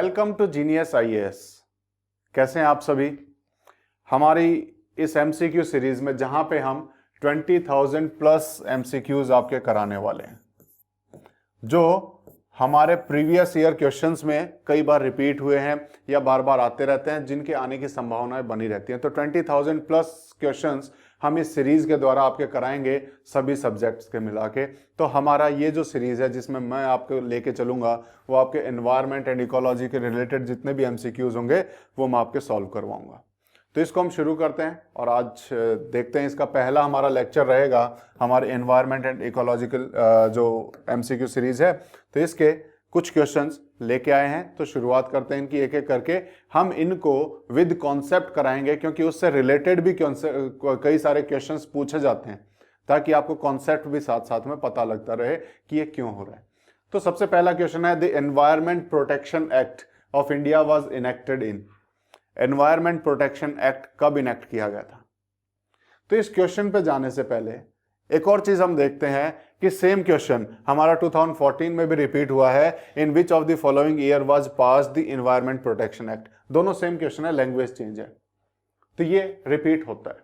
Welcome to genius IAS. कैसे हैं आप सभी। हमारी इस एमसीक्यू सीरीज में जहां पे हम 20,000 प्लस एमसीक्यूज आपके कराने वाले हैं, जो हमारे प्रीवियस ईयर क्वेश्चंस में कई बार रिपीट हुए हैं या बार बार आते रहते हैं, जिनके आने की संभावनाएं बनी रहती हैं। तो 20,000 प्लस क्वेश्चंस हम इस सीरीज के द्वारा आपके कराएंगे, सभी सब्जेक्ट्स के मिला के। तो हमारा ये जो सीरीज है जिसमें मैं आपको लेके चलूंगा, वो आपके एनवायरनमेंट एंड इकोलॉजी के रिलेटेड जितने भी एमसीक्यूज होंगे वो मैं आपके सॉल्व करवाऊंगा। तो इसको हम शुरू करते हैं और आज देखते हैं। इसका पहला हमारा लेक्चर रहेगा हमारे एनवायरनमेंट एंड इकोलॉजिकल जो एमसीक्यू सीरीज है। तो इसके कुछ क्वेश्चंस लेके आए हैं, तो शुरुआत करते हैं इनकी एक एक करके। हम इनको विद कॉन्सेप्ट कराएंगे क्योंकि उससे रिलेटेड भी कई सारे क्वेश्चंस पूछे जाते हैं, ताकि आपको कॉन्सेप्ट भी साथ साथ में पता लगता रहे कि ये क्यों हो रहा है। तो सबसे पहला क्वेश्चन है, the Environment Protection act of India was enacted in. Environment Protection act कब इनेक्ट किया गया था? तो इस क्वेश्चन पे जाने से पहले एक और चीज हम देखते हैं कि सेम क्वेश्चन हमारा 2014 में भी रिपीट हुआ है। In which of the following year was passed the Environment Protection Act. दोनों सेम क्वेश्चन है, लैंग्वेज चेंज है, तो ये रिपीट होता है।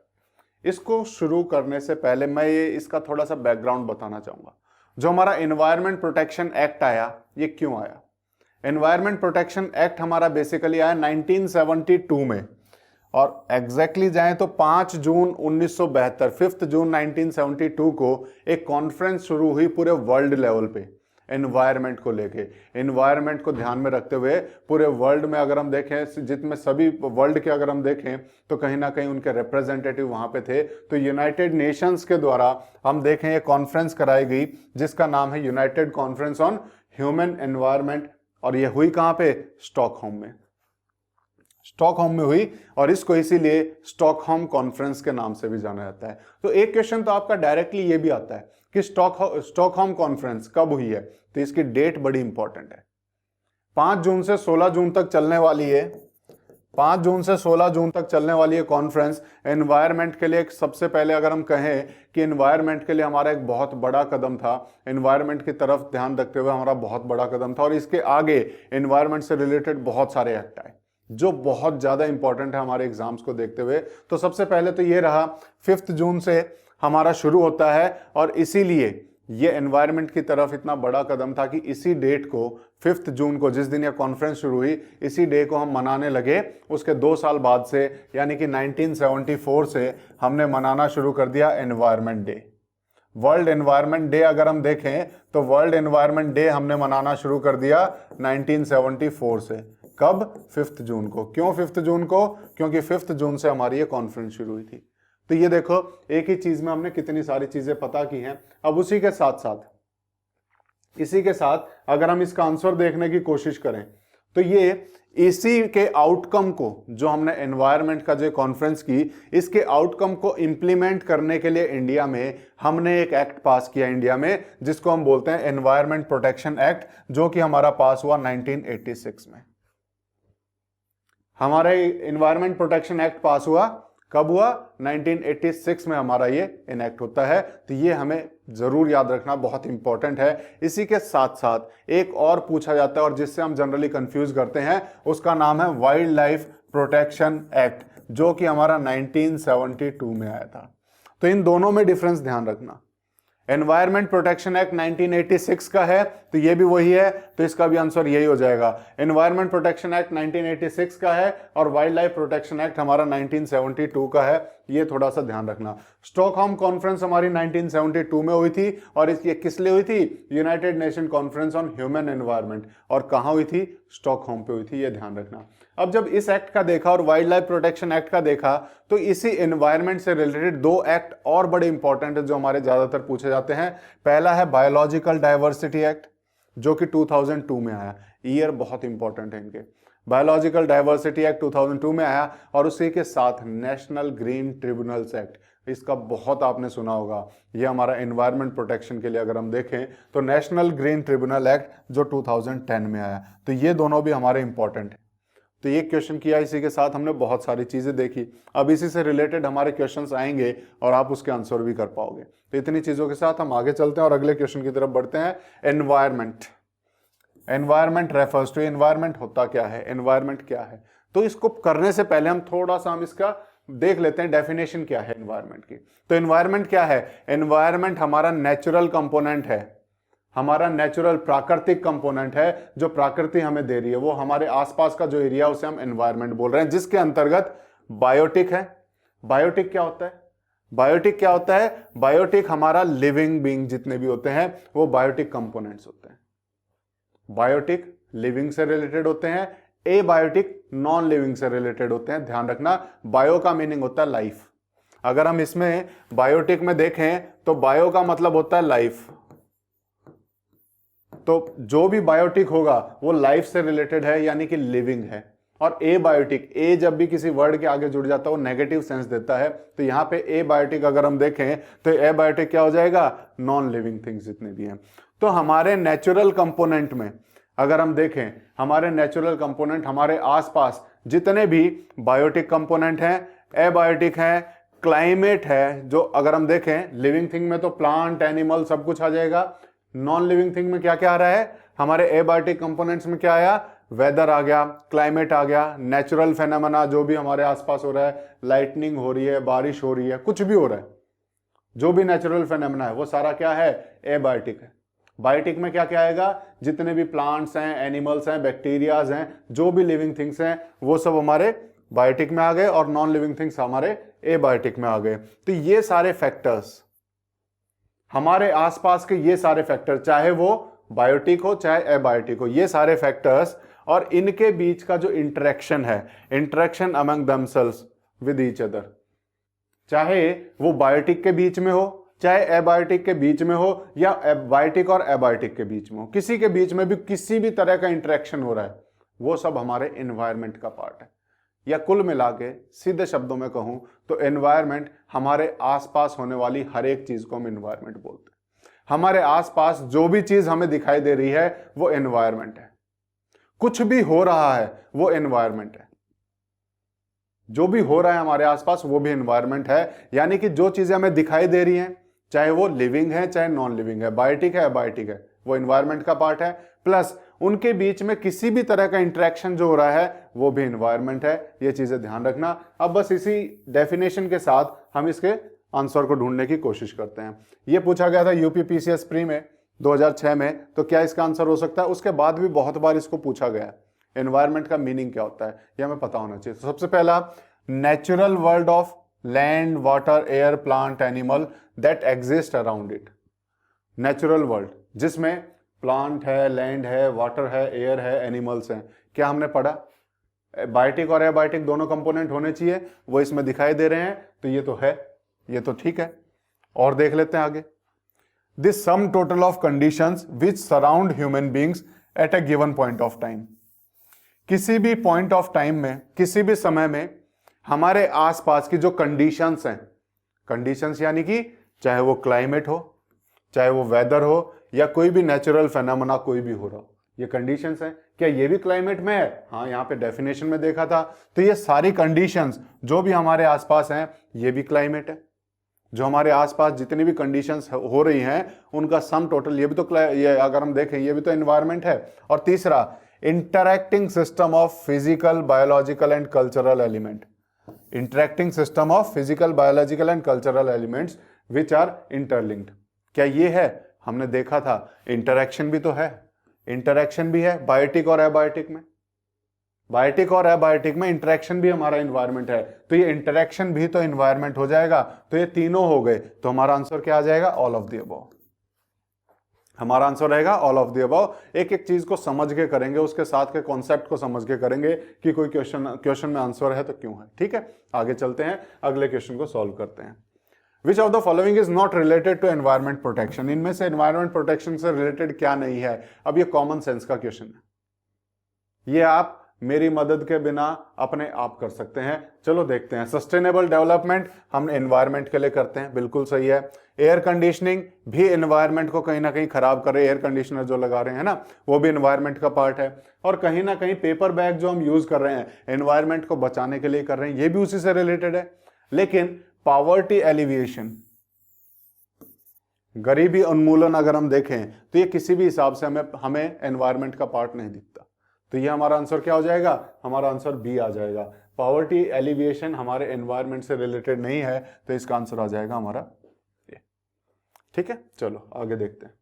इसको शुरू करने से पहले मैं ये इसका थोड़ा सा बैकग्राउंड बताना चाहूंगा। जो हमारा एनवायरमेंट प्रोटेक्शन एक्ट आया, ये क्यों आया? एनवायरमेंट प्रोटेक्शन एक्ट हमारा बेसिकली आया 1972 में, और एग्जैक्टली जाएं तो 5 जून 1972, 5 जून 1972 को एक कॉन्फ्रेंस शुरू हुई पूरे वर्ल्ड लेवल पे एनवायरनमेंट को लेके। एनवायरनमेंट को ध्यान में रखते हुए पूरे वर्ल्ड में अगर हम देखें, जितने सभी वर्ल्ड के अगर हम देखें तो कहीं ना कहीं उनके रिप्रेजेंटेटिव वहां पे थे। तो यूनाइटेड नेशंस के द्वारा हम देखें ये कॉन्फ्रेंस कराई गई, जिसका नाम है United conference on human environment, और ये हुई कहां पे? स्टॉकहोम में। स्टॉकहोम में हुई, और इसको इसीलिए स्टॉकहोम कॉन्फ्रेंस के नाम से भी जाना जाता है। तो एक क्वेश्चन तो आपका डायरेक्टली ये भी आता है कि स्टॉकहोम कॉन्फ्रेंस कब हुई है, तो इसकी डेट बड़ी इंपॉर्टेंट है। 5 जून से 16 जून तक चलने वाली है। 5 जून से 16 जून तक चलने वाली है कॉन्फ्रेंस। एनवायरनमेंट के लिए सबसे पहले अगर हम कहें कि एनवायरनमेंट के लिए हमारा एक बहुत बड़ा कदम था, एनवायरनमेंट की तरफ ध्यान रखते हुए हमारा बहुत बड़ा कदम था, और इसके आगे एनवायरनमेंट से रिलेटेड बहुत सारे एक्ट आए जो बहुत ज्यादा इंपॉर्टेंट है हमारे एग्जाम्स को देखते हुए। तो सबसे पहले तो ये रहा, 5 जून से हमारा शुरू होता है, और इसीलिए ये एनवायरनमेंट की तरफ इतना बड़ा कदम था कि इसी डेट को, 5 जून को, जिस दिन ये कॉन्फ्रेंस शुरू हुई, इसी डे को हम मनाने लगे। उसके 2 साल बाद से, यानी कि 1974 से हमने मनाना शुरू कर दिया environment day. World environment day अगर हम देखें तो वर्ल्ड एनवायरनमेंट डे हमने मनाना शुरू कर दिया 1974 से। कब? 5 जून को। क्यों 5 जून को? क्योंकि 5 जून से हमारी ये कॉन्फ्रेंस शुरू हुई थी। तो ये देखो, एक ही चीज में हमने कितनी सारी चीजें पता की हैं। अब उसी के साथ अगर हम इसका आंसर देखने की कोशिश करें, तो ये इसी के आउटकम को, जो हमने एनवायरनमेंट का जो कॉन्फ्रेंस की, इसके आउटकम को इंप्लीमेंट करने के लिए इंडिया में हमने एक एक्ट पास किया इंडिया में, जिसको हम बोलते हैं एनवायरनमेंट प्रोटेक्शन एक्ट, जो कि हमारा पास हुआ 1986 में। हमारा एनवायरनमेंट प्रोटेक्शन एक्ट पास हुआ कब हुआ? 1986 में हमारा ये इनेक्ट होता है। तो ये हमें जरूर याद रखना, बहुत इंपॉर्टेंट है। इसी के साथ साथ एक और पूछा जाता है, और जिससे हम जनरली कंफ्यूज करते हैं, उसका नाम है वाइल्ड लाइफ प्रोटेक्शन एक्ट, जो कि हमारा 1972 में आया था। तो इन दोनों में डिफरेंस ध्यान रखना। एनवायरनमेंट प्रोटेक्शन एक्ट 1986 का है, तो ये भी वही है, तो इसका भी आंसर यही हो जाएगा। एनवायरनमेंट प्रोटेक्शन एक्ट 1986 का है, और वाइल्ड लाइफ प्रोटेक्शन एक्ट हमारा 1972 का है। ये थोड़ा सा ध्यान रखना। स्टॉकहोम कॉन्फ्रेंस हमारी 1972 में हुई थी, और ये किस लिए हुई थी? United nation conference on human environment. और कहां हुई थी? स्टॉकहोम पे हुई थी, ये ध्यान रखना। अब जब इस एक्ट का देखा और वाइल्ड लाइफ प्रोटेक्शन एक्ट का देखा, तो इसी एनवायरनमेंट से रिलेटेड 2 एक्ट और बड़े इंपॉर्टेंट है जो हमारे ज्यादातर पूछे जाते हैं। पहला है बायोलॉजिकल डाइवर्सिटी एक्ट, जो कि 2002 में आया। ईयर बहुत इंपॉर्टेंट है इनके। बायोलॉजिकल डाइवर्सिटी एक्ट 2002 में आया, और उसी के साथ नेशनल ग्रीन ट्रिब्यूनल्स एक्ट, इसका बहुत आपने सुना होगा। ये हमारा एनवायरनमेंट प्रोटेक्शन के लिए अगर हम देखें तो नेशनल ग्रीन ट्रिब्यूनल एक्ट जो 2010 में आया। तो ये दोनों भी हमारे इंपॉर्टेंट है। तो ये क्वेश्चन किया, इसी के साथ हमने बहुत सारी चीजें देखी। अब इसी से रिलेटेड हमारे क्वेश्चंस आएंगे और आप उसके आंसर भी कर पाओगे। तो इतनी चीजों के साथ हम आगे चलते हैं और अगले क्वेश्चन की तरफ बढ़ते हैं। Environment environment refers to, environment होता क्या है, एनवायरमेंट क्या है। तो इसको करने से पहले हम थोड़ा सा इसका देख लेते हैं डेफिनेशन क्या है एनवायरमेंट की। तो एनवायरमेंट क्या है, एनवायरमेंट हमारा नेचुरल कंपोनेंट है, हमारा नेचुरल प्राकृतिक कंपोनेंट है, जो प्रकृति हमें दे रही है। वो हमारे आसपास का जो एरिया उसे हम एनवायरमेंट बोल रहे हैं, जिसके अंतर्गत बायोटिक है। बायोटिक क्या होता है, बायोटिक क्या होता है, बायोटिक हमारा लिविंग बीइंग जितने भी होते हैं वो बायोटिक कंपोनेंट्स होते हैं। बायोटिक लिविंग से रिलेटेड होते हैं, एबायोटिक नॉन लिविंग से रिलेटेड होते हैं। ध्यान रखना, बायो का मीनिंग होता है लाइफ। अगर हम इसमें बायोटिक में देखें तो बायो का मतलब होता है लाइफ, तो जो भी बायोटिक होगा वो लाइफ से रिलेटेड है, यानी कि लिविंग है। और एबायोटिक, ए जब भी किसी वर्ड के आगे जुड़ जाता है वो नेगेटिव सेंस देता है, तो यहां पे एबायोटिक अगर हम देखें तो एबायोटिक क्या हो जाएगा, नॉन लिविंग थिंग्स जितने भी हैं। तो हमारे नेचुरल कंपोनेंट में अगर हम देखें, हमारे नेचुरल कंपोनेंट हमारे आसपास जितने भी बायोटिक कंपोनेंट हैं, एबायोटिक हैं, क्लाइमेट है, जो अगर हम देखें लिविंग थिंग में तो प्लांट एनिमल सब कुछ आ जाएगा। नॉन लिविंग थिंग में क्या क्या आ रहा है, हमारे एबायोटिक कंपोनेंट्स में क्या आया, वेदर आ गया, क्लाइमेट आ गया, नेचुरल फेनोमेना जो भी हमारे आसपास हो रहा है, लाइटनिंग हो रही है, बारिश हो रही है, कुछ भी हो रहा है, जो भी नेचुरल फेनोमेना है वो सारा क्या है, एबायोटिक है। बायोटिक में क्या क्या आएगा, जितने भी प्लांट्स हैं, एनिमल्स हैं, बैक्टीरियाज हैं, जो भी लिविंग थिंग्स हैं वो सब हमारे बायोटिक में आ गए, और नॉन लिविंग थिंग्स हमारे एबायोटिक में आ गए। तो ये सारे फैक्टर्स हमारे आसपास के, ये सारे फैक्टर चाहे वो बायोटिक हो चाहे एबायोटिक हो, ये सारे फैक्टर्स और इनके बीच का जो इंटरेक्शन है, interaction among themselves with each other, चाहे वो बायोटिक के बीच में हो चाहे एबायोटिक के बीच में हो, या बायोटिक और एबायोटिक के बीच में हो, किसी के बीच में भी किसी भी तरह का इंटरेक्शन हो रहा है, वो सब हमारे एनवायरनमेंट का पार्ट है। या कुल मिला के सीधे शब्दों में कहूं तो एनवायरनमेंट हमारे आसपास होने वाली हर एक चीज को हम एनवायरनमेंट बोलते हैं। हमारे आसपास जो भी चीज हमें दिखाई दे रही है वो एनवायरनमेंट है, कुछ भी हो रहा है वो एनवायरनमेंट है, जो भी हो रहा है हमारे आसपास वो भी एनवायरनमेंट है। यानी कि जो चीजें हमें दिखाई दे रही हैं, चाहे वो लिविंग है चाहे नॉन लिविंग है, बायोटिक है एबायोटिक है, वो एनवायरनमेंट का पार्ट है। प्लस उनके बीच में किसी भी तरह का इंटरेक्शन जो हो रहा है वो भी एनवायरनमेंट है। ये चीजें ध्यान रखना। अब बस इसी डेफिनेशन के साथ हम इसके आंसर को ढूंढने की कोशिश करते हैं। ये पूछा गया था यूपीपीसीएस प्री में 2006 में, तो क्या इसका आंसर हो सकता है? उसके बाद भी बहुत बार इसको पूछा गया है, एनवायरनमेंट का मीनिंग क्या होता है, यह हमें पता होना चाहिए। तो सबसे पहला, natural world of land, water, air, plant, animal that exist around it. Natural world जिसमें प्लांट है, लैंड है, वाटर है, एयर है, एनिमल्स हैं। क्या हमने पढ़ा? बायोटिक और एबायोटिक दोनों कंपोनेंट होने चाहिए, वो इसमें दिखाई दे रहे हैं, तो ये तो है, ये तो ठीक है। और देख लेते हैं आगे। This sum total of conditions which surround human beings at a given point of time. किसी भी पॉइंट ऑफ टाइम में, किसी भी समय में हमारे आसपास की जो कंडीशंस हैं, कंडीशंस यानी कि चाहे वो क्लाइमेट हो, चाहे वो वेदर हो, या कोई भी नेचुरल फेनोमेना कोई भी हो रहा हो, ये कंडीशंस हैं। क्या ये भी क्लाइमेट में है? हाँ, यहाँ पे डेफिनेशन में देखा था। तो ये सारी कंडीशंस जो भी हमारे आसपास हैं ये भी क्लाइमेट है। जो हमारे आसपास जितनी भी कंडीशंस हो रही हैं उनका सम टोटल, ये भी तो ये अगर हम देखें ये भी तो एनवायरनमेंट है। और तीसरा, interacting system of physical, biological and cultural element. Interacting system of physical, biological and cultural elements which are interlinked. क्या ये है? हमने देखा था इंटरैक्शन भी तो है, इंटरैक्शन भी है बायोटिक और एबायोटिक में। बायोटिक और एबायोटिक में इंटरैक्शन भी हमारा एनवायरनमेंट है, तो ये इंटरैक्शन भी तो एनवायरनमेंट हो जाएगा। तो ये तीनों हो गए, तो हमारा आंसर क्या आ जाएगा? All of the above. हमारा आंसर रहेगा ऑल ऑफ द अबव। एक एक चीज को समझ के करेंगे, उसके साथ के कॉन्सेप्ट को समझ के करेंगे कि कोई क्वेश्चन में आंसर है तो क्यों है। ठीक है, आगे चलते हैं, अगले क्वेश्चन को सॉल्व करते हैं। Which of the following is not related to environment protection? इनमें से environment protection से related क्या नहीं है? अब ये कॉमन सेंस का क्वेश्चन है, ये आप मेरी मदद के बिना अपने आप कर सकते हैं। चलो देखते हैं। सस्टेनेबल डेवलपमेंट हम एनवायरनमेंट के लिए करते हैं, बिल्कुल सही है। एयर कंडीशनिंग भी एनवायरनमेंट को कहीं ना कहीं खराब कर रहे हैं, एयर कंडीशनर जो लगा रहे हैं ना, वो भी एनवायरनमेंट का पार्ट है। और कहीं ना कहीं पेपर बैग जो हम यूज कर रहे हैं एनवायरनमेंट को बचाने के लिए कर रहे हैं, ये भी उसी से रिलेटेड है। लेकिन पॉवर्टी एलिविएशन, गरीबी उन्मूलन अगर हम देखें तो ये किसी भी हिसाब से हमें एनवायरनमेंट का पार्ट नहीं दिखता, तो ये हमारा आंसर क्या हो जाएगा, हमारा आंसर बी आ जाएगा। पॉवर्टी एलिविएशन हमारे एनवायरनमेंट से रिलेटेड नहीं है, तो इसका आंसर आ जाएगा हमारा ये। ठीक है, चलो आगे देखते हैं।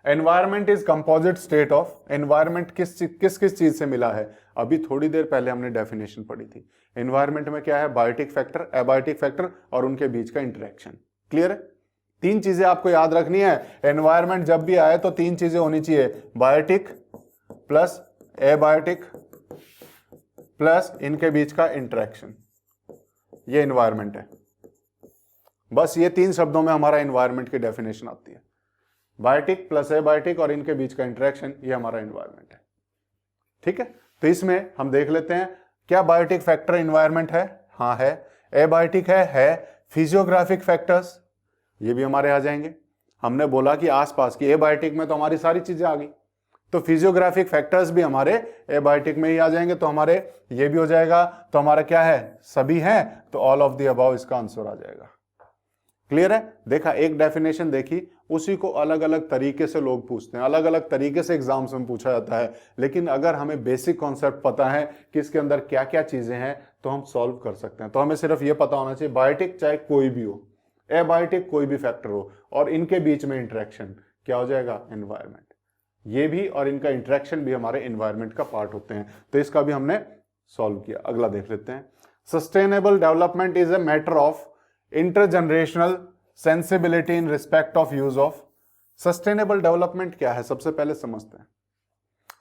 Environment is composite state of, environment किस किस चीज से मिला है, अभी थोड़ी देर पहले हमने डेफिनेशन पढ़ी थी। एनवायरनमेंट में क्या है, बायोटिक फैक्टर, एबायोटिक फैक्टर और उनके बीच का इंटरेक्शन। क्लियर है, तीन चीजें आपको याद रखनी है। एनवायरनमेंट जब भी आए तो तीन चीजें होनी चाहिए, बायोटिक प्लस एबायोटिक प्लस इनके बीच का इंटरेक्शन, ये एनवायरनमेंट है। बस ये तीन शब्दों में हमारा एनवायरनमेंट की डेफिनेशन आती है, बायोटिक प्लस एबायोटिक और इनके बीच का इंटरेक्शन, ये हमारा एनवायरनमेंट है। ठीक है, तो इसमें हम देख लेते हैं, क्या बायोटिक फैक्टर एनवायरनमेंट है, हाँ है। एबायोटिक है। फिजियोग्राफिक फैक्टर्स ये भी हमारे आ जाएंगे। हमने बोला कि आसपास की, एबायोटिक में तो हमारी सारी चीजें आ गई, तो फिजियोग्राफिक फैक्टर्स भी हमारे एबायोटिक में ही आ जाएंगे, तो हमारे ये भी हो जाएगा। तो हमारा क्या है, सभी हैं, तो ऑल ऑफ द अबव इसका आंसर आ जाएगा। क्लियर है, देखा, एक डेफिनेशन देखी, उसी को अलग अलग तरीके से लोग पूछते हैं, अलग अलग तरीके से एग्जाम्स में पूछा जाता है, लेकिन अगर हमें बेसिक कॉन्सेप्ट पता है कि इसके अंदर क्या क्या चीजें हैं तो हम सॉल्व कर सकते हैं। तो हमें सिर्फ ये पता होना चाहिए, बायोटिक चाहे कोई भी हो, एबायोटिक कोई भी फैक्टर हो, और इनके बीच में इंटरेक्शन क्या हो जाएगा, एनवायरनमेंट। ये भी और इनका इंटरेक्शन भी हमारे एनवायरनमेंट का पार्ट होते हैं, तो इसका भी हमने सॉल्व किया। अगला देख लेते हैं। Sustainable development is a matter of intergenerational sensibility in respect of use of. Sustainable development क्या है, सबसे पहले समझते हैं।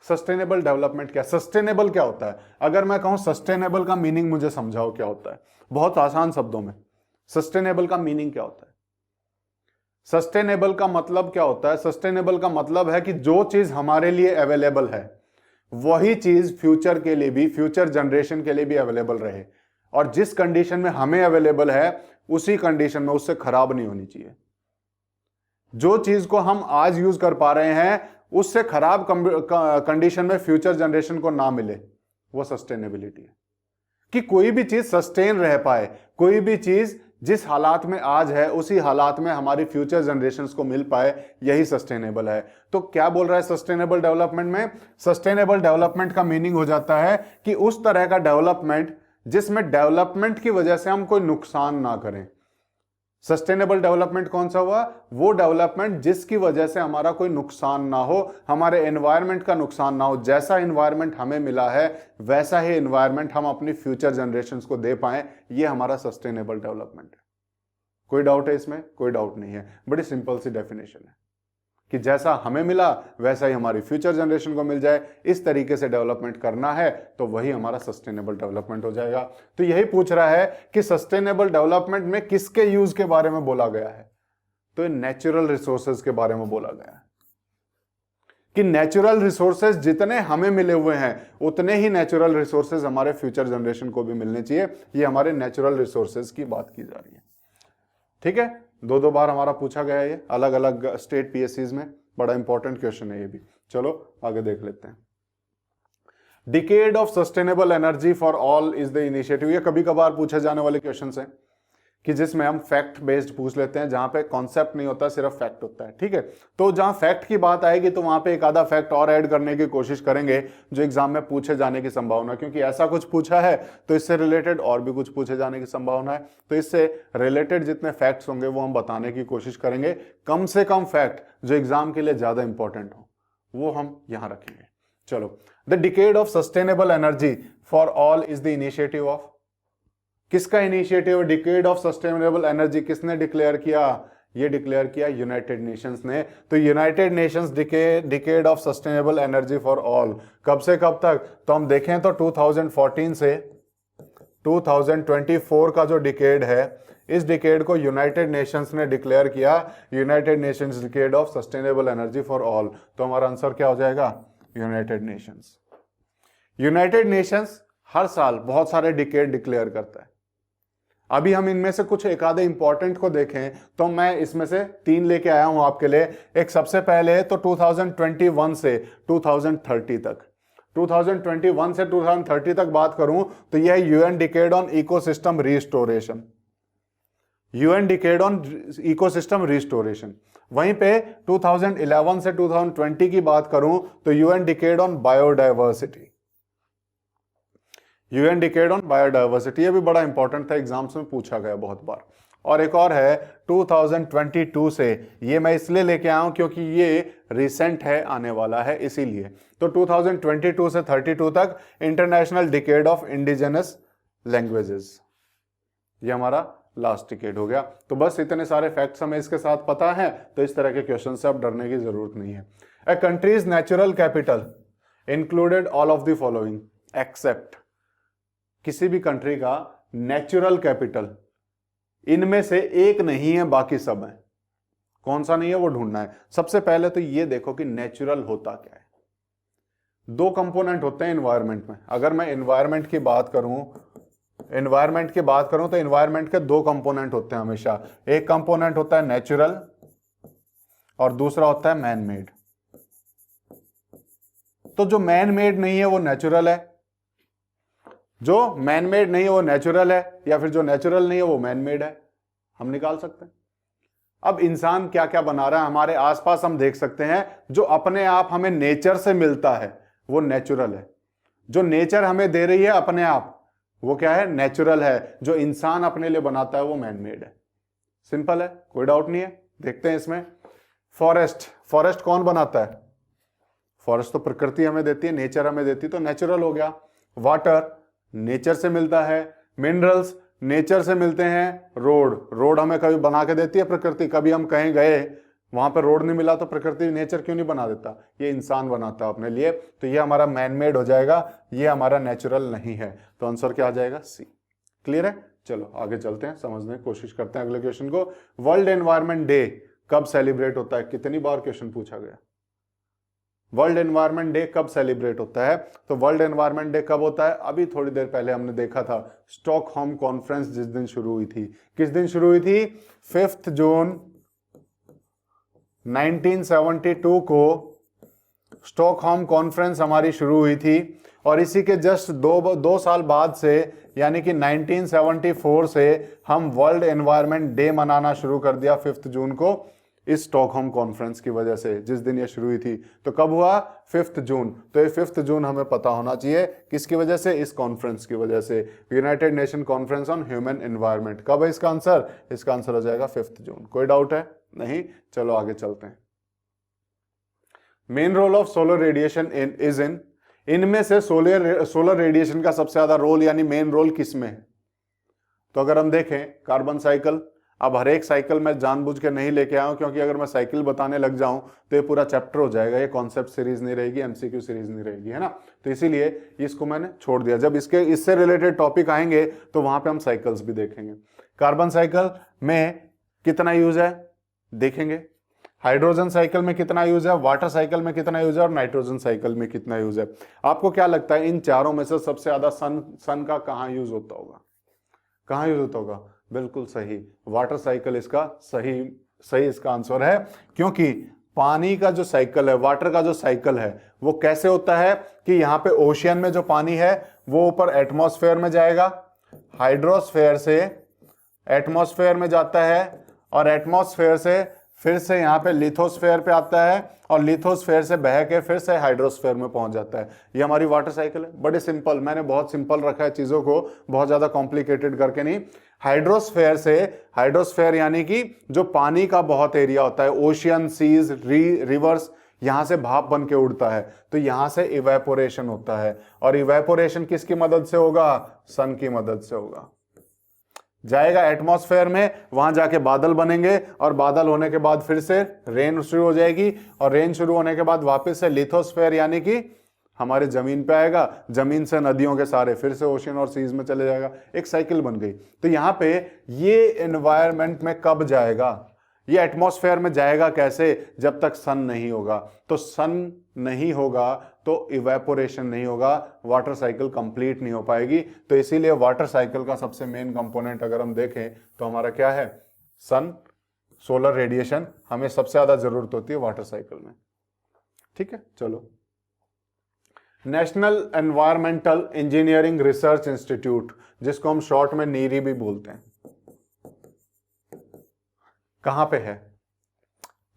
सस्टेनेबल डेवलपमेंट क्या, सस्टेनेबल क्या होता है, अगर मैं कहूं सस्टेनेबल का मीनिंग मुझे समझाओ क्या होता है, बहुत आसान शब्दों में। सस्टेनेबल का मीनिंग क्या होता है, सस्टेनेबल का मतलब क्या होता है, सस्टेनेबल का मतलब है कि जो चीज हमारे लिए अवेलेबल है वही चीज फ्यूचर के लिए भी, फ्यूचर जनरेशन के लिए भी अवेलेबल रहे, और जिस कंडीशन में हमें अवेलेबल है उसी कंडीशन में, उससे खराब नहीं होनी चाहिए। जो चीज को हम आज यूज कर पा रहे हैं उससे खराब कंडीशन में फ्यूचर जनरेशन को ना मिले, वो सस्टेनेबिलिटी है। कि कोई भी चीज सस्टेन रह पाए, कोई भी चीज जिस हालात में आज है उसी हालात में हमारी फ्यूचर जनरेशंस को मिल पाए, यही सस्टेनेबल है। तो क्या बोल रहा है सस्टेनेबल डेवलपमेंट में, सस्टेनेबल डेवलपमेंट का मीनिंग हो जाता है कि उस तरह का डेवलपमेंट जिसमें डेवलपमेंट की वजह से हम कोई नुकसान ना करें। सस्टेनेबल डेवलपमेंट कौन सा हुआ, वो डेवलपमेंट जिसकी वजह से हमारा कोई नुकसान ना हो, हमारे एनवायरनमेंट का नुकसान ना हो। जैसा एनवायरनमेंट हमें मिला है वैसा ही एनवायरनमेंट हम अपनी फ्यूचर जनरेशंस को दे पाएं, ये हमारा सस्टेनेबल डेवलपमेंट है। कोई डाउट है इसमें, कोई डाउट नहीं है, बड़ी सिंपल सी डेफिनेशन है कि जैसा हमें मिला वैसा ही हमारी फ्यूचर जनरेशन को मिल जाए, इस तरीके से डेवलपमेंट करना है तो वही हमारा सस्टेनेबल डेवलपमेंट हो जाएगा। तो यही पूछ रहा है कि सस्टेनेबल डेवलपमेंट में किसके यूज के बारे में बोला गया है, तो नेचुरल रिसोर्सेज के बारे में बोला गया है कि नेचुरल रिसोर्सेज जितने हमें मिले हुए हैं उतने ही नेचुरल रिसोर्सेज हमारे फ्यूचर जनरेशन को भी मिलने चाहिए। ये हमारे नेचुरल रिसोर्सेज की बात की जा रही है। ठीक है, दो बार हमारा पूछा गया है ये अलग अलग स्टेट पीएससीज में, बड़ा इंपॉर्टेंट क्वेश्चन है ये भी। चलो आगे देख लेते हैं। Decade of sustainable energy for all is the initiative, ये कभी कभार पूछे जाने वाले क्वेश्चंस हैं कि जिसमें हम फैक्ट बेस्ड पूछ लेते हैं, जहां पे कॉन्सेप्ट नहीं होता, सिर्फ फैक्ट होता है। ठीक है, तो जहां फैक्ट की बात आएगी तो वहां पे एक आधा फैक्ट और ऐड करने की कोशिश करेंगे जो एग्जाम में पूछे जाने की संभावना, क्योंकि ऐसा कुछ पूछा है तो इससे रिलेटेड और भी कुछ पूछे जाने की संभावना है। तो इससे रिलेटेड जितने फैक्ट्स होंगे वो हम बताने की कोशिश करेंगे। कम से कम फैक्ट जो एग्जाम के लिए ज्यादा इंपॉर्टेंट हो वो हम यहां रखेंगे। चलो, the decade of sustainable energy for all is the initiative of, किसका initiative, decade of sustainable energy किसने डिक्लेयर किया, ये डिक्लेयर किया यूनाइटेड नेशंस ने। तो United Nations decade of sustainable energy for all, कब से कब तक, तो हम देखें तो 2014 से 2024 का जो डिकेड है, इस डिकेड को यूनाइटेड नेशंस ने डिक्लेयर किया, United Nations decade of sustainable energy for all. तो हमारा आंसर क्या हो जाएगा, यूनाइटेड नेशंस। यूनाइटेड नेशंस हर साल बहुत सारे डिकेड डिक्लेयर करता है। अभी हम इनमें से कुछ एक आधे इंपॉर्टेंट को देखें तो मैं इसमें से 3 लेके आया हूं आपके लिए। एक सबसे पहले तो 2021 से 2030 तक, 2021 से 2030 तक बात करूं तो यह UN decade on ecosystem restoration. UN decade on ecosystem restoration. वहीं पे 2011 से 2020 की बात करूं तो UN decade on biodiversity. UN decade on biodiversity, ये भी बड़ा इंपॉर्टेंट था, एग्जाम्स में पूछा गया बहुत बार। और एक और है 2022 से, ये मैं इसलिए लेके आया हूं क्योंकि ये रिसेंट है, आने वाला है इसीलिए। तो 2022 से 32 तक international decade of indigenous languages, ये हमारा लास्ट डिकेड हो गया। तो बस इतने सारे फैक्ट्स हमें इसके साथ पता है, तो इस तरह के क्वेश्चन से अब डरने की जरूरत नहीं है। A countries natural capital included all of the following except, किसी भी कंट्री का नेचुरल कैपिटल इनमें से एक नहीं है, बाकी सब है। कौन सा नहीं है वो ढूंढना है। सबसे पहले तो ये देखो कि नेचुरल होता क्या है। दो कंपोनेंट होते हैं एनवायरनमेंट में। अगर मैं एनवायरनमेंट की बात करूं तो एनवायरनमेंट के दो कंपोनेंट होते हैं हमेशा। एक कंपोनेंट होता है नेचुरल और दूसरा होता है मैन मेड। तो जो मैन मेड नहीं है वो नेचुरल है, जो मैन मेड नहीं है वो नेचुरल है, या फिर जो नेचुरल नहीं है वो मैन मेड है, हम निकाल सकते हैं। अब इंसान क्या क्या बना रहा है हमारे आसपास हम देख सकते हैं। जो अपने आप हमें नेचर से मिलता है वो नेचुरल है, जो नेचर हमें दे रही है अपने आप वो क्या है, नेचुरल है। जो इंसान अपने लिए बनाता है वो मैन मेड है। सिंपल है, कोई डाउट नहीं है। देखते हैं इसमें। फॉरेस्ट कौन बनाता है? फॉरेस्ट तो प्रकृति हमें देती है, नेचर हमें देती है, तो नेचुरल हो गया। वाटर नेचर से मिलता है, मिनरल्स नेचर से मिलते हैं, रोड हमें कभी बना के देती है प्रकृति। कभी हम कहीं गए वहां पर रोड नहीं मिला तो प्रकृति नेचर क्यों नहीं बना देता, ये इंसान बनाता है अपने लिए। तो ये हमारा मैन मेड हो जाएगा, ये हमारा नेचुरल नहीं है। तो आंसर क्या आ जाएगा? सी। क्लियर है? चलो आगे चलते हैं, समझने की कोशिश करते हैं अगले क्वेश्चन को। वर्ल्ड एनवायरनमेंट डे कब सेलिब्रेट होता है? कितनी बार क्वेश्चन पूछा गया। वर्ल्ड एनवायरनमेंट डे कब सेलिब्रेट होता है? तो वर्ल्ड एनवायरनमेंट डे कब होता है? अभी थोड़ी देर पहले हमने देखा था, स्टॉकहोम कॉन्फ्रेंस जिस दिन शुरू हुई थी। किस दिन शुरू हुई थी? 5 जून 1972 को स्टॉकहोम कॉन्फ्रेंस हमारी शुरू हुई थी। और इसी के जस्ट दो साल बाद से, यानी कि 1974 से हम वर्ल्ड एनवायरनमेंट डे मनाना शुरू कर दिया 5 जून को, इस स्टॉकहोम कॉन्फ्रेंस की वजह से, जिस दिन ये शुरू हुई थी। तो कब हुआ? 5 जून। तो ये 5 जून हमें पता होना चाहिए, किसकी वजह से? इस कॉन्फ्रेंस की वजह से, United nation conference on human environment. कब है इसका आंसर? इसका आंसर हो जाएगा 5 जून। कोई डाउट है? नहीं। चलो आगे चलते हैं। Main role of solar radiation इनमें से सोलर रेडिएशन का सबसे ज्यादा रोल यानी मेन रोल किसमें है? तो अगर हम देखें कार्बन साइकिल, अब हर एक साइकिल मैं जानबूझ के नहीं लेके आया हूं क्योंकि अगर मैं साइकिल बताने लग जाऊं तो ये पूरा चैप्टर हो जाएगा, ये कॉन्सेप्ट सीरीज नहीं रहेगी, एमसीक्यू सीरीज नहीं रहेगी, है ना। तो इसीलिए इसको मैंने छोड़ दिया। जब इससे रिलेटेड टॉपिक आएंगे तो वहां पे हम साइकिल्स भी देखेंगे। कार्बन साइकिल में कितना यूज है देखेंगे, हाइड्रोजन साइकिल में कितना यूज है, वाटर साइकिल में कितना यूज है, और नाइट्रोजन साइकिल में कितना यूज है। आपको क्या लगता है इन चारों में से सबसे ज्यादा सन का कहां यूज होता होगा? कहां यूज होता होगा? बिल्कुल सही, वाटर साइकिल इसका सही इसका आंसर है। क्योंकि पानी का जो साइकिल है, वाटर का जो साइकिल है, वो कैसे होता है कि यहाँ पे ओशियन में जो पानी है वो ऊपर एटमॉस्फेयर में जाएगा, हाइड्रोस्फेयर से एटमॉस्फेयर में जाता है, और एटमॉस्फेयर से फिर से यहाँ पे लिथोस्फेयर पे आता है, और लिथोस्फेयर से बह के फिर से हाइड्रोस्फेयर में पहुंच जाता है। ये हमारी वाटर साइकिल है। बड़े सिंपल, मैंने बहुत सिंपल रखा है चीजों को, बहुत ज्यादा कॉम्प्लिकेटेड करके नहीं। हाइड्रोस्फेयर यानी कि जो पानी का बहुत एरिया होता है, ओशियन, सीज, रिवर्स, यहां से भाप बन के उड़ता है, तो यहां से इवेपोरेशन होता है। और इवेपोरेशन किसकी मदद से होगा? सन की मदद से होगा। जाएगा एटमॉस्फेयर में, वहां जाके बादल बनेंगे, और बादल होने के बाद फिर से रेन शुरू हो जाएगी, और रेन शुरू होने के बाद वापस से लिथोस्फेयर यानी कि हमारे जमीन पे आएगा, जमीन से नदियों के सारे फिर से ओशन और सीज में चले जाएगा, एक साइकिल बन गई। तो यहाँ पे ये एनवायरनमेंट में कब जाएगा? ये एटमॉस्फेयर में जाएगा कैसे? जब तक सन नहीं होगा। तो सन नहीं होगा तो इवेपोरेशन नहीं होगा, वाटर साइकिल कंप्लीट नहीं हो पाएगी। तो इसीलिए वाटर साइकिल का सबसे मेन कंपोनेंट अगर हम देखें तो हमारा क्या है? सन, सोलर रेडिएशन, हमें सबसे ज्यादा जरूरत होती है वाटर साइकिल में। ठीक है, चलो। National environmental engineering research institute, जिसको हम शॉर्ट में नीरी भी बोलते हैं, कहां पे है?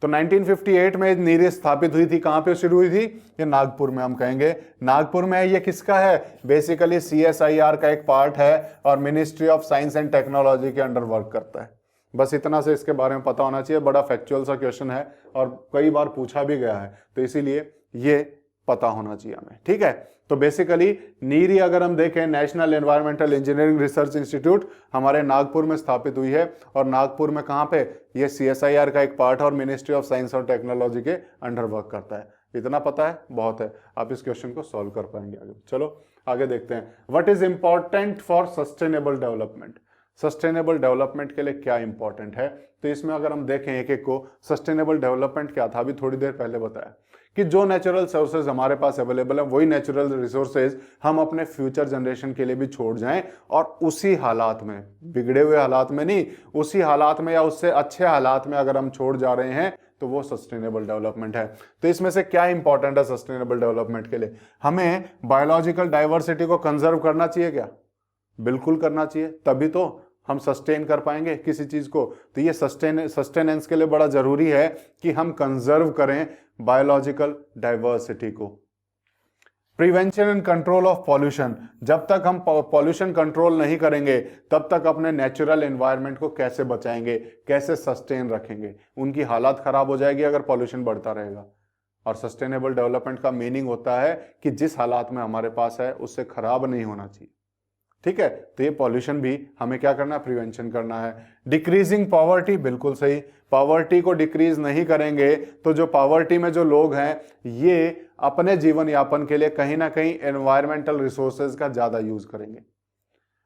तो 1958 में नीरी स्थापित हुई थी, कहां पे शुरू हुई थी? ये नागपुर में, हम कहेंगे नागपुर में है। ये किसका है? बेसिकली CSIR का एक पार्ट है और ministry of science and technology के अंडर वर्क करता है। बस इतना से इसके बारे में पता होना चाहिए। बड़ा फैक्चुअल सा क्वेश्चन है और कई बार पूछा भी गया है, तो इसीलिए ये पता होना चाहिए हमें, ठीक है। तो बेसिकली नीरी अगर हम देखें, national environmental engineering research institute हमारे नागपुर में स्थापित हुई है। और नागपुर में कहां पे? ये CSIR का एक पार्ट है और मिनिस्ट्री ऑफ साइंस और टेक्नोलॉजी के अंडर वर्क करता है। इतना पता है, बहुत है। आप इस क्वेश्चन को सॉल्व कर पाएंगे आगे। चलो आगे देखते हैं। What is important for sustainable development? Sustainable development के लिए क्या इंपॉर्टेंट है? तो इसमें अगर हम देखें एक एक को, सस्टेनेबल डेवलपमेंट क्या था, अभी थोड़ी देर पहले बताया कि जो नेचुरल सोर्सेज हमारे पास अवेलेबल है, वही नेचुरल रिसोर्सेज हम अपने फ्यूचर जनरेशन के लिए भी छोड़ जाएं, और उसी हालात में, बिगड़े हुए हालात में नहीं, उसी हालात में या उससे अच्छे हालात में अगर हम छोड़ जा रहे हैं, तो वो सस्टेनेबल डेवलपमेंट है। तो इसमें से क्या इंपॉर्टेंट है सस्टेनेबल डेवलपमेंट के लिए? हमें बायोलॉजिकल डाइवर्सिटी को कंजर्व करना चाहिए क्या? बिल्कुल करना चाहिए, तभी तो हम सस्टेन कर पाएंगे किसी चीज को। तो ये सस्टेनेंस के लिए बड़ा जरूरी है कि हम कंजर्व करें बायोलॉजिकल डाइवर्सिटी को। Prevention and control of pollution, जब तक हम पॉल्यूशन कंट्रोल नहीं करेंगे तब तक अपने नेचुरल एनवायरनमेंट को कैसे बचाएंगे, कैसे सस्टेन रखेंगे? उनकी हालत खराब हो जाएगी अगर पॉल्यूशन बढ़ता रहेगा। और सस्टेनेबल डेवलपमेंट का मीनिंग होता है कि जिस हालात में हमारे पास है उससे खराब नहीं होना चाहिए, ठीक है। तो ये पॉल्यूशन भी हमें क्या करना है? प्रिवेंशन करना है। डिक्रीजिंग पॉवर्टी, बिल्कुल सही। पॉवर्टी को डिक्रीज नहीं करेंगे तो जो पॉवर्टी में जो लोग हैं ये अपने जीवन यापन के लिए कहीं ना कहीं एनवायरमेंटल रिसोर्सेज का ज्यादा यूज करेंगे।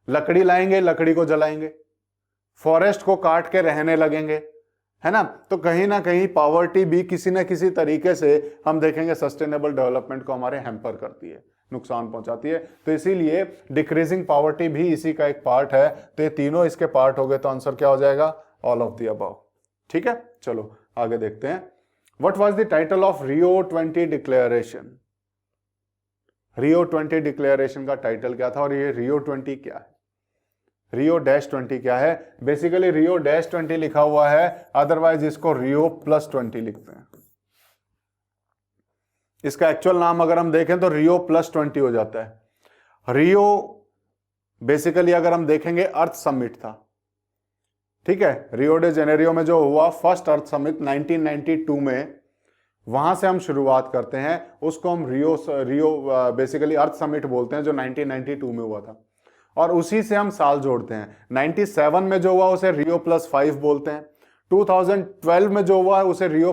लकड़ी लाएंगे, लकड़ी को जलाएंगे, फॉरेस्ट को काट के रहने लगेंगे, है ना। तो कहीं ना कहीं पॉवर्टी भी किसी ना किसी तरीके से हम देखेंगे सस्टेनेबल डेवलपमेंट को हमारे हैम्पर करती है, नुकसान पहुंचाती है। तो इसीलिए डिक्रीजिंग पॉवर्टी भी इसी का एक पार्ट है। तो ये तीनों इसके पार्ट हो गए, तो आंसर क्या हो जाएगा? ऑल ऑफ द अबव, ठीक है। चलो आगे देखते हैं। What was the title of Rio 20 declaration? Rio 20 declaration का टाइटल क्या था और ये रियो 20 क्या है? रियो -20 क्या है? बेसिकली रियो -20 लिखा हुआ है, अदरवाइज इसको रियो +20 लिखते हैं। इसका एक्चुअल नाम अगर हम देखें तो रियो +20 हो जाता है। रियो बेसिकली अगर हम देखेंगे अर्थ समिट था, ठीक है। रियो डे जेनेरियो में जो हुआ फर्स्ट अर्थ समिट 1992 में, वहां से हम शुरुआत करते हैं, उसको हम रियो बेसिकली अर्थ समिट बोलते हैं, जो 1992 में हुआ था। और उसी से हम साल जोड़ते हैं। 97 में जो हुआ उसे रियो +5 बोलते हैं। 2012 में जो हुआ उसे रियो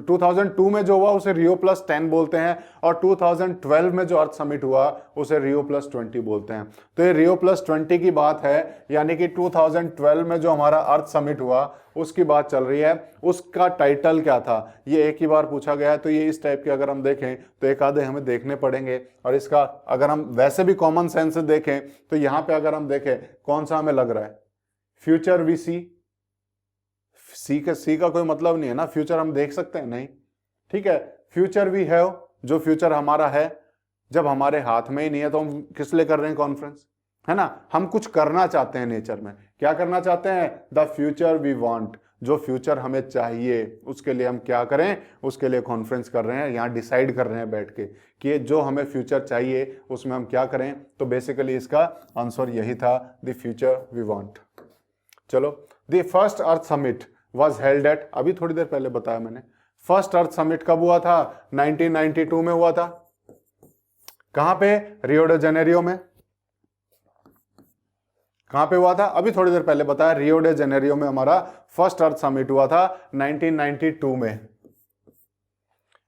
2002 में जो हुआ उसे रियो +10 बोलते हैं। और 2012 में जो अर्थ समिट हुआ उसे रियो +20 बोलते हैं। तो ये रियो +20 की बात है, यानी कि 2012 में जो हमारा अर्थ समिट हुआ उसकी बात चल रही है। उसका टाइटल क्या था ये एक ही बार पूछा गया है। तो ये इस टाइप के अगर हम देखें तो एक आधे हमें देखने पड़ेंगे। और इसका अगर हम वैसे भी कॉमन सेंस से देखें तो यहां पे अगर हम देखें कौन सा हमें लग रहा है, फ्यूचर वी सी का कोई मतलब नहीं है ना, फ्यूचर हम देख सकते हैं नहीं, ठीक है। फ्यूचर वी हैव, जो फ्यूचर हमारा है, जब हमारे हाथ में ही नहीं है तो हम किस लिए कर रहे हैं कॉन्फ्रेंस, है ना। हम कुछ करना चाहते हैं नेचर में, क्या करना चाहते हैं? द फ्यूचर वी वांट, जो फ्यूचर हमें चाहिए उसके लिए हम क्या करें, उसके लिए कॉन्फ्रेंस कर रहे हैं, यहाँ डिसाइड कर रहे हैं बैठ के कि जो हमें फ्यूचर चाहिए उसमें हम क्या करें। तो बेसिकली इसका आंसर यही था, द फ्यूचर वी वांट। चलो, the first earth summit was held at, अभी थोड़ी देर पहले बताया मैंने, फर्स्ट अर्थ समिट कब हुआ था? 1992 में हुआ था। कहां पे? रियो डे जेनेरियो में। कहां पे हुआ था? अभी थोड़ी देर पहले बताया, रियो डे जेनेरियो में हमारा फर्स्ट अर्थ समिट हुआ था 1992 में।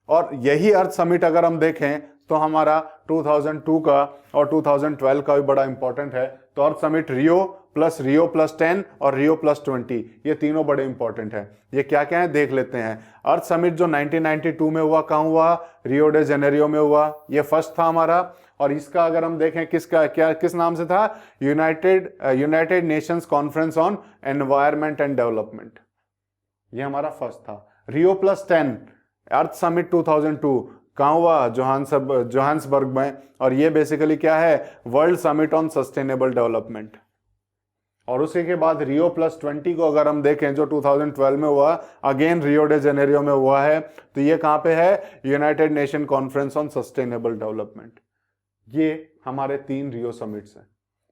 और यही अर्थ समिट अगर हम देखें तो हमारा 2002 का और 2012 का भी बड़ा इंपॉर्टेंट है। तो अर्थ समिट रियो +10 और रियो +20, ये तीनों बड़े इंपॉर्टेंट हैं। ये क्या क्या है देख लेते हैं। अर्थ समिट जो 1992 में हुआ, कहां हुआ? रियो डे जेनेरियो में हुआ, ये फर्स्ट था हमारा। और इसका अगर हम देखें किस नाम से था? United Nations conference on environment and development, ये हमारा फर्स्ट था। रियो +10 अर्थ समिट 2002 कहां हुआ? जोहान्सबर्ग में। और ये बेसिकली क्या है? World summit on sustainable development. और उसी के बाद रियो +20 को अगर हम देखें जो 2012 में हुआ, अगेन रियो डे जेनेरियो में हुआ है, तो ये कहां पे है, United nation conference on sustainable development. ये हमारे 3 रियो समिट्स हैं।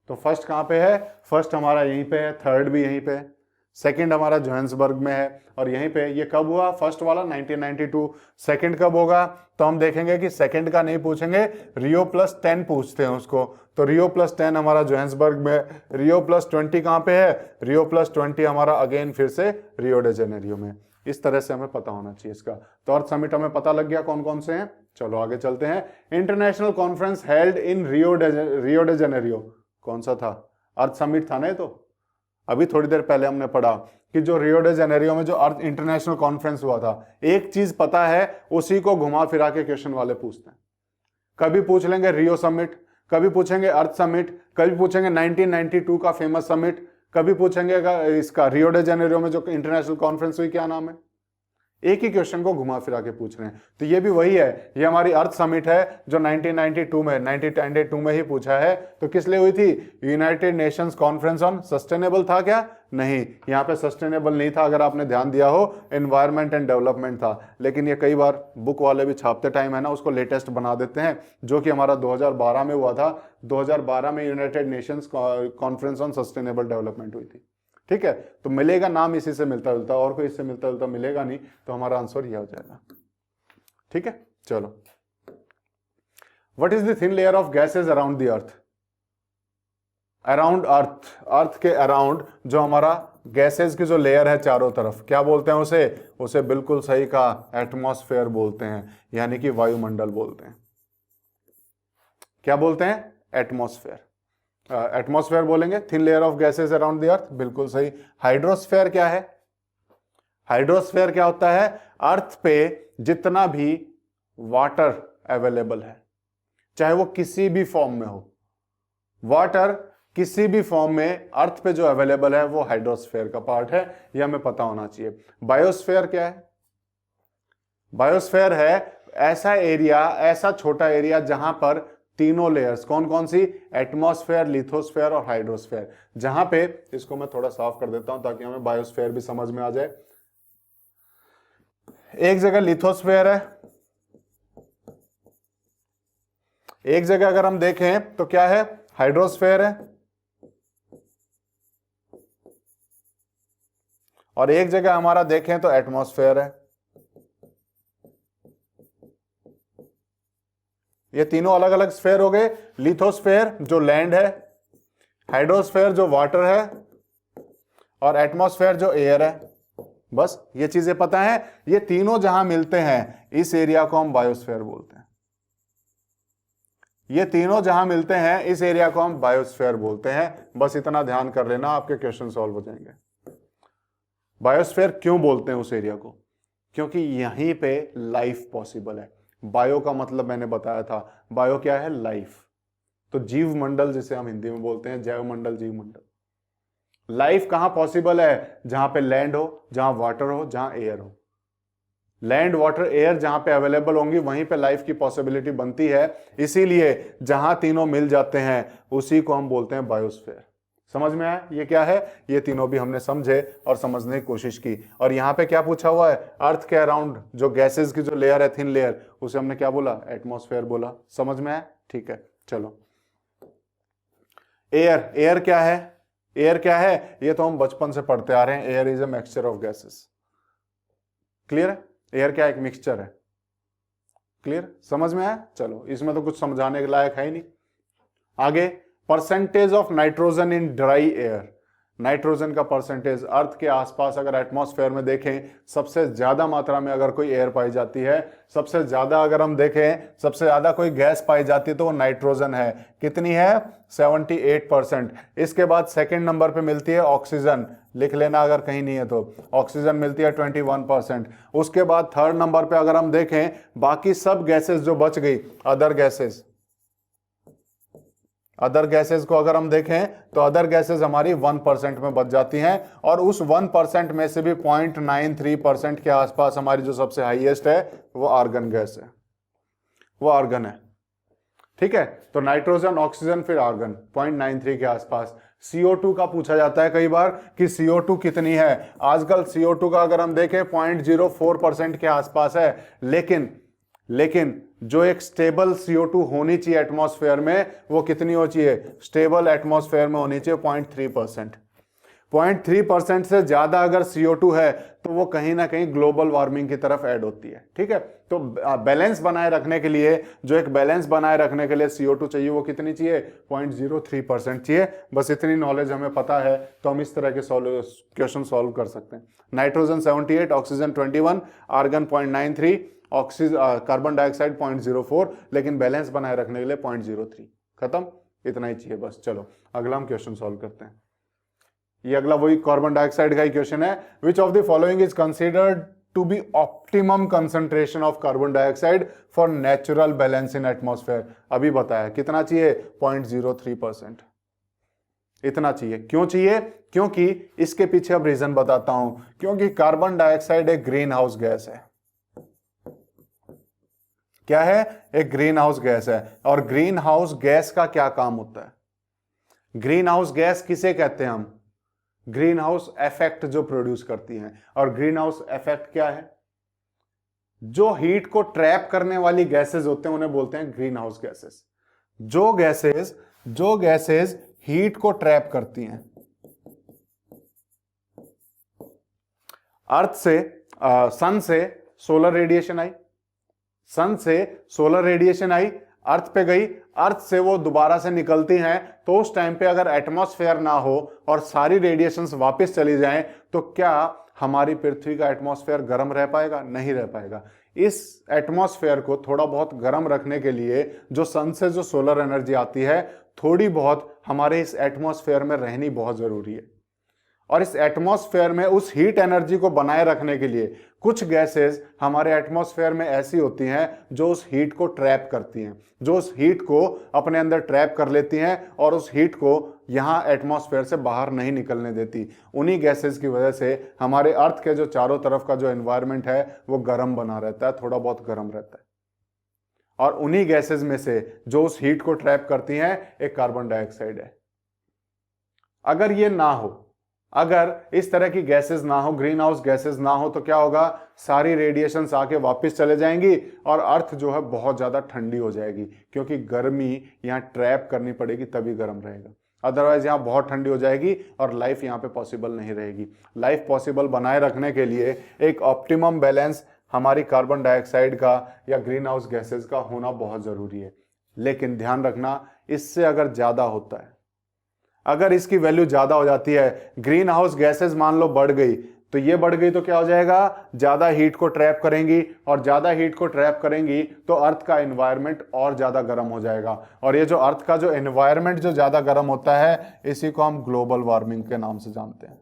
तो फर्स्ट कहां पे है, फर्स्ट हमारा यहीं पे है, थर्ड भी यहीं पे है, सेकंड हमारा जोहान्सबर्ग में है, और यहीं पे ये कब हुआ, फर्स्ट वाला 1992, सेकंड कब होगा, तो हम देखेंगे कि सेकंड का नहीं पूछेंगे, रियो +10 पूछते हैं उसको। तो रियो +10 हमारा जोहान्सबर्ग में, रियो +20 कहां पे है, रियो +20 हमारा अगेन फिर से रियो डे जेनेरियो में। इस तरह से हमें पता होना चाहिए इसका। तो अर्थ समिट हमें पता लग गया कौन कौन से हैं। चलो आगे चलते हैं। International conference held in Rio de Janeiro, कौन सा था, अर्थ समिट था ना। तो अभी थोड़ी देर पहले हमने पढ़ा कि जो रियो डे जेनेरियो में जो अर्थ इंटरनेशनल कॉन्फ्रेंस हुआ था, एक चीज पता है, उसी को घुमा फिरा के क्वेश्चन वाले पूछते हैं। कभी पूछ लेंगे रियो समिट, कभी पूछेंगे अर्थ समिट, कभी पूछेंगे 1992 का फेमस समिट, कभी पूछेंगे इसका रियो डे जेनेरियो में जो इंटरनेशनल कॉन्फ्रेंस हुई क्या नाम है। एक ही क्वेश्चन को घुमा फिरा के पूछ रहे हैं। तो ये भी वही है, ये हमारी अर्थ समिट है जो 1992 में ही पूछा है। तो किस लिए हुई थी, United Nations conference on sustainable था क्या, नहीं, यहाँ पे सस्टेनेबल नहीं था, अगर आपने ध्यान दिया हो एनवायरमेंट एंड डेवलपमेंट था। लेकिन ये कई बार बुक वाले भी छापते टाइम है ना, उसको लेटेस्ट बना देते हैं, जो कि हमारा 2012 में हुआ था। 2012 में United Nations conference on sustainable development हुई थी। ठीक है, तो मिलेगा नाम इसी से मिलता जुलता, और कोई इससे मिलता जुलता मिलेगा नहीं, तो हमारा आंसर यह हो जाएगा। ठीक है, चलो। What is the thin layer of gases around the earth, around earth, earth के अराउंड जो हमारा गैसेस की जो लेयर है चारों तरफ, क्या बोलते हैं उसे, उसे बिल्कुल सही कहा, एटमॉस्फेयर बोलते हैं, यानी कि वायुमंडल बोलते हैं। क्या बोलते हैं, एटमॉस्फेयर, एटमॉस्फेयर बोलेंगे। Thin layer of gases around the अर्थ, बिल्कुल सही। हाइड्रोस्फेयर क्या है, हाइड्रोस्फेयर क्या होता है, अर्थ पे जितना भी वाटर अवेलेबल है, चाहे वो किसी भी फॉर्म में हो, वाटर किसी भी फॉर्म में अर्थ पे जो अवेलेबल है वो हाइड्रोस्फेयर का पार्ट है, यह हमें पता होना चाहिए। बायोस्फेयर क्या है, बायोस्फेयर है ऐसा एरिया, ऐसा छोटा एरिया जहां पर तीनों लेयर्स, कौन कौन सी, एटमॉस्फेयर, लिथोस्फेयर और हाइड्रोस्फेयर, जहां पे, इसको मैं थोड़ा साफ कर देता हूं ताकि हमें बायोस्फेयर भी समझ में आ जाए। एक जगह लिथोस्फेयर है, एक जगह अगर हम देखें तो क्या है, हाइड्रोस्फेयर है, और एक जगह हमारा देखें तो एटमॉस्फेयर है। ये तीनों अलग अलग स्फेयर हो गए, लिथोस्फेयर जो लैंड है, हाइड्रोस्फेयर जो वाटर है, और एटमॉस्फेयर जो एयर है। बस ये चीजें पता है, ये तीनों जहां मिलते हैं इस एरिया को हम बायोस्फेयर बोलते हैं। ये तीनों जहां मिलते हैं इस एरिया को हम बायोस्फेयर बोलते हैं। बस इतना ध्यान कर लेना, आपके क्वेश्चन सॉल्व हो जाएंगे। बायोस्फेयर क्यों बोलते हैं उस एरिया को, क्योंकि यहीं पे लाइफ पॉसिबल है। बायो का मतलब मैंने बताया था, बायो क्या है, लाइफ। तो जीव मंडल जिसे हम हिंदी में बोलते हैं, जैव मंडल, जीव मंडल। लाइफ कहां पॉसिबल है, जहां पे लैंड हो, जहां वाटर हो, जहां एयर हो। लैंड, वाटर, एयर जहां पे अवेलेबल होंगी वहीं पे लाइफ की पॉसिबिलिटी बनती है। इसीलिए जहां तीनों मिल जाते हैं उसी को हम बोलते हैं बायोस्फीयर। समझ में आया ये क्या है, ये तीनों भी हमने समझे और समझने की कोशिश की। और यहां पे क्या पूछा हुआ है, अर्थ के अराउंड जो गैसेस की जो लेयर है, थिन लेयर, उसे हमने क्या बोला, एटमॉस्फेयर बोला। समझ में आया, ठीक है। चलो, एयर, एयर क्या है, एयर क्या है, ये तो हम बचपन से पढ़ते आ रहे हैं। Air is a mixture of gases. Clear है, एयर क्या, एक मिक्सचर है। क्लियर, समझ में आया। चलो, इसमें तो कुछ समझाने के लायक है ही नहीं। आगे, percentage of nitrogen in dry air. Nitrogen का परसेंटेज अर्थ के आसपास अगर एटमॉस्फेयर में देखें, सबसे ज्यादा मात्रा में अगर कोई एयर पाई जाती है, सबसे ज्यादा अगर हम देखें, सबसे ज्यादा कोई गैस पाई जाती है तो वो नाइट्रोजन है। कितनी है, 78%। इसके बाद सेकंड नंबर पे मिलती है ऑक्सीजन, लिख लेना अगर कहीं नहीं है तो, ऑक्सीजन मिलती है 21%। उसके बाद थर्ड नंबर पे अगर हम देखें, बाकी सब गैसेस जो बच गई, अदर गैसेस, अदर गैसेस को अगर हम देखें तो अदर गैसेस हमारी 1% में बच जाती हैं। और उस 1% में से भी 0.93% के आसपास हमारी जो सबसे हाईएस्ट है वो आर्गन गैस है, वो आर्गन है। ठीक है, तो नाइट्रोजन, ऑक्सीजन, फिर आर्गन 0.93 के आसपास। CO2 का पूछा जाता है कई बार कि CO2 कितनी है। आजकल CO2 का अगर हम देखें 0.04% के आसपास है, लेकिन जो एक स्टेबल CO2 होनी चाहिए एटमॉस्फेयर में, वो कितनी होनी चाहिए? स्टेबल एटमॉस्फेयर में होनी चाहिए 0.3%। 0.3% से ज्यादा अगर CO2 है तो वो कहीं ना कहीं ग्लोबल वार्मिंग की तरफ ऐड होती है। ठीक है, तो बैलेंस बनाए रखने के लिए, जो एक बैलेंस बनाए रखने के लिए CO2 चाहिए, वो कितनी चाहिए? 0.03% चाहिए। बस इतनी नॉलेज हमें पता है तो हम इस तरह के क्वेश्चन सॉल्व कर सकते हैं। Nitrogen 78, oxygen 21, argon 0.93, carbon dioxide 0.04, लेकिन बैलेंस बनाए रखने के लिए 0.03। खत्म, इतना ही चाहिए बस। चलो अगला हम क्वेश्चन सॉल्व करते हैं। ये अगला वही कार्बन डाइऑक्साइड का ही क्वेश्चन है। Which of the following is considered to be optimum concentration of carbon dioxide for natural balance in atmosphere? अभी बताया कितना चाहिए? 0.03%। इतना चाहिए। क्यों चाहिए? क्योंकि इसके पीछे अब रीजन बताता हूं। क्योंकि कार्बन डाइऑक्साइड एक ग्रीन हाउस गैस है। क्या है? एक ग्रीन हाउस गैस है। और ग्रीन हाउस गैस का क्या काम होता है? ग्रीन हाउस गैस किसे कहते हैं हम? ग्रीन हाउस इफेक्ट जो प्रोड्यूस करती हैं। और ग्रीन हाउस इफेक्ट क्या है? जो हीट को ट्रैप करने वाली गैसेस होते हैं उन्हें बोलते हैं ग्रीन हाउस गैसेस। जो गैसेस हीट को ट्रैप करती हैं। अर्थ से सन से सोलर रेडिएशन आई, सन से सोलर रेडिएशन आई, अर्थ पे गई, अर्थ से वो दोबारा से निकलती हैं, तो उस टाइम पे अगर एटमॉस्फेयर ना हो और सारी रेडिएशंस वापस चली जाएं तो क्या हमारी पृथ्वी का एटमॉस्फेयर गर्म रह पाएगा? नहीं रह पाएगा। इस एटमॉस्फेयर को थोड़ा बहुत गर्म रखने के लिए जो सन से जो सोलर एनर्जी आती है, थोड़ी बहुत हमारे इस एटमॉस्फेयर में रहनी बहुत जरूरी है। और इस एटमॉस्फेयर में उस हीट एनर्जी को बनाए रखने के लिए कुछ गैसेस हमारे एटमॉस्फेयर में ऐसी होती हैं जो उस हीट को ट्रैप करती हैं, जो उस हीट को अपने अंदर ट्रैप कर लेती हैं और उस हीट को यहां एटमॉस्फेयर से बाहर नहीं निकलने देती। उन्हीं गैसेस की वजह से हमारे अर्थ के जो चारों तरफ का जो एनवायरनमेंट है वो गर्म बना रहता है, थोड़ा बहुत गर्म रहता है। और उन्हीं गैसेस में से जो उस हीट को ट्रैप करती हैं एक कार्बन डाइऑक्साइड है। अगर ये ना हो, अगर इस तरह की गैसेस ना हो, ग्रीन हाउस गैसेस ना हो, तो क्या होगा? सारी रेडिएशंस आके वापस चले जाएंगी और अर्थ जो है बहुत ज्यादा ठंडी हो जाएगी, क्योंकि गर्मी यहां ट्रैप करनी पड़ेगी तभी गर्म रहेगा। अदरवाइज यहां बहुत ठंडी हो जाएगी और लाइफ यहां पे पॉसिबल नहीं रहेगी। लाइफ पॉसिबल बनाए रखने के लिए एक ऑप्टिमम बैलेंस हमारी कार्बन डाइऑक्साइड का या ग्रीन हाउस गैसेस का होना बहुत जरूरी है। लेकिन ध्यान रखना, इससे अगर ज्यादा होता है, अगर इसकी वैल्यू ज्यादा हो जाती है, ग्रीन हाउस गैसेस मान लो बढ़ गई, तो ये बढ़ गई तो क्या हो जाएगा? ज्यादा हीट को ट्रैप करेंगी, और ज्यादा हीट को ट्रैप करेंगी तो अर्थ का एनवायरनमेंट और ज्यादा गर्म हो जाएगा। और ये जो अर्थ का जो एनवायरनमेंट जो ज्यादा गर्म होता है, इसी को हम ग्लोबल वार्मिंग के नाम से जानते हैं।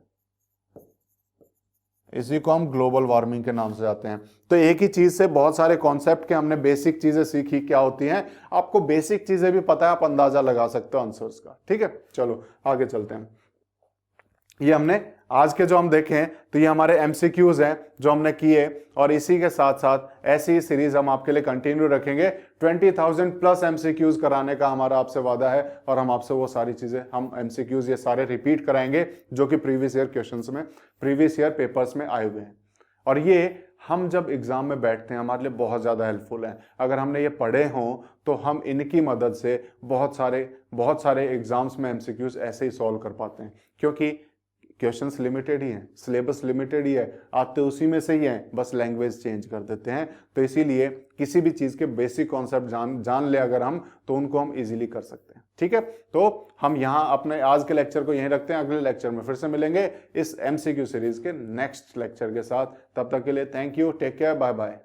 इसी को हम ग्लोबल वार्मिंग के नाम से जानते हैं। तो एक ही चीज से बहुत सारे कॉन्सेप्ट के हमने बेसिक चीजें सीखी क्या होती हैं। आपको बेसिक चीजें भी पता है, आप अंदाजा लगा सकते हो आंसर्स का। ठीक है, चलो आगे चलते हैं। ये हमने आज के जो हम देखें तो ये हमारे MCQs हैं जो हमने किए, और इसी के साथ साथ ऐसी ही सीरीज हम आपके लिए कंटिन्यू रखेंगे। 20,000 प्लस MCQs कराने का हमारा आपसे वादा है, और हम आपसे वो सारी चीजें, हम MCQs ये सारे रिपीट कराएंगे जो कि प्रीवियस ईयर क्वेश्चंस में, प्रीवियस ईयर पेपर्स में आए हुए हैं। और ये हम जब एग्जाम में बैठते हैं हमारे लिए बहुत ज़्यादा हेल्पफुल है। अगर हमने ये पढ़े हों तो हम इनकी मदद से बहुत सारे एग्जाम्स में MCQs ऐसे ही सॉल्व कर पाते हैं, क्योंकि क्वेश्चंस लिमिटेड ही हैं, सिलेबस लिमिटेड ही है, आते उसी में से ही हैं, बस लैंग्वेज चेंज कर देते हैं। तो इसीलिए किसी भी चीज़ के बेसिक कॉन्सेप्ट जान ले अगर हम, तो उनको हम इजीली कर सकते हैं। ठीक है, तो हम यहाँ अपने आज के लेक्चर को यहीं रखते हैं। अगले लेक्चर में फिर से मिलेंगे इस MCQ सीरीज के नेक्स्ट लेक्चर के साथ। तब तक के लिए thank you, take care, bye bye.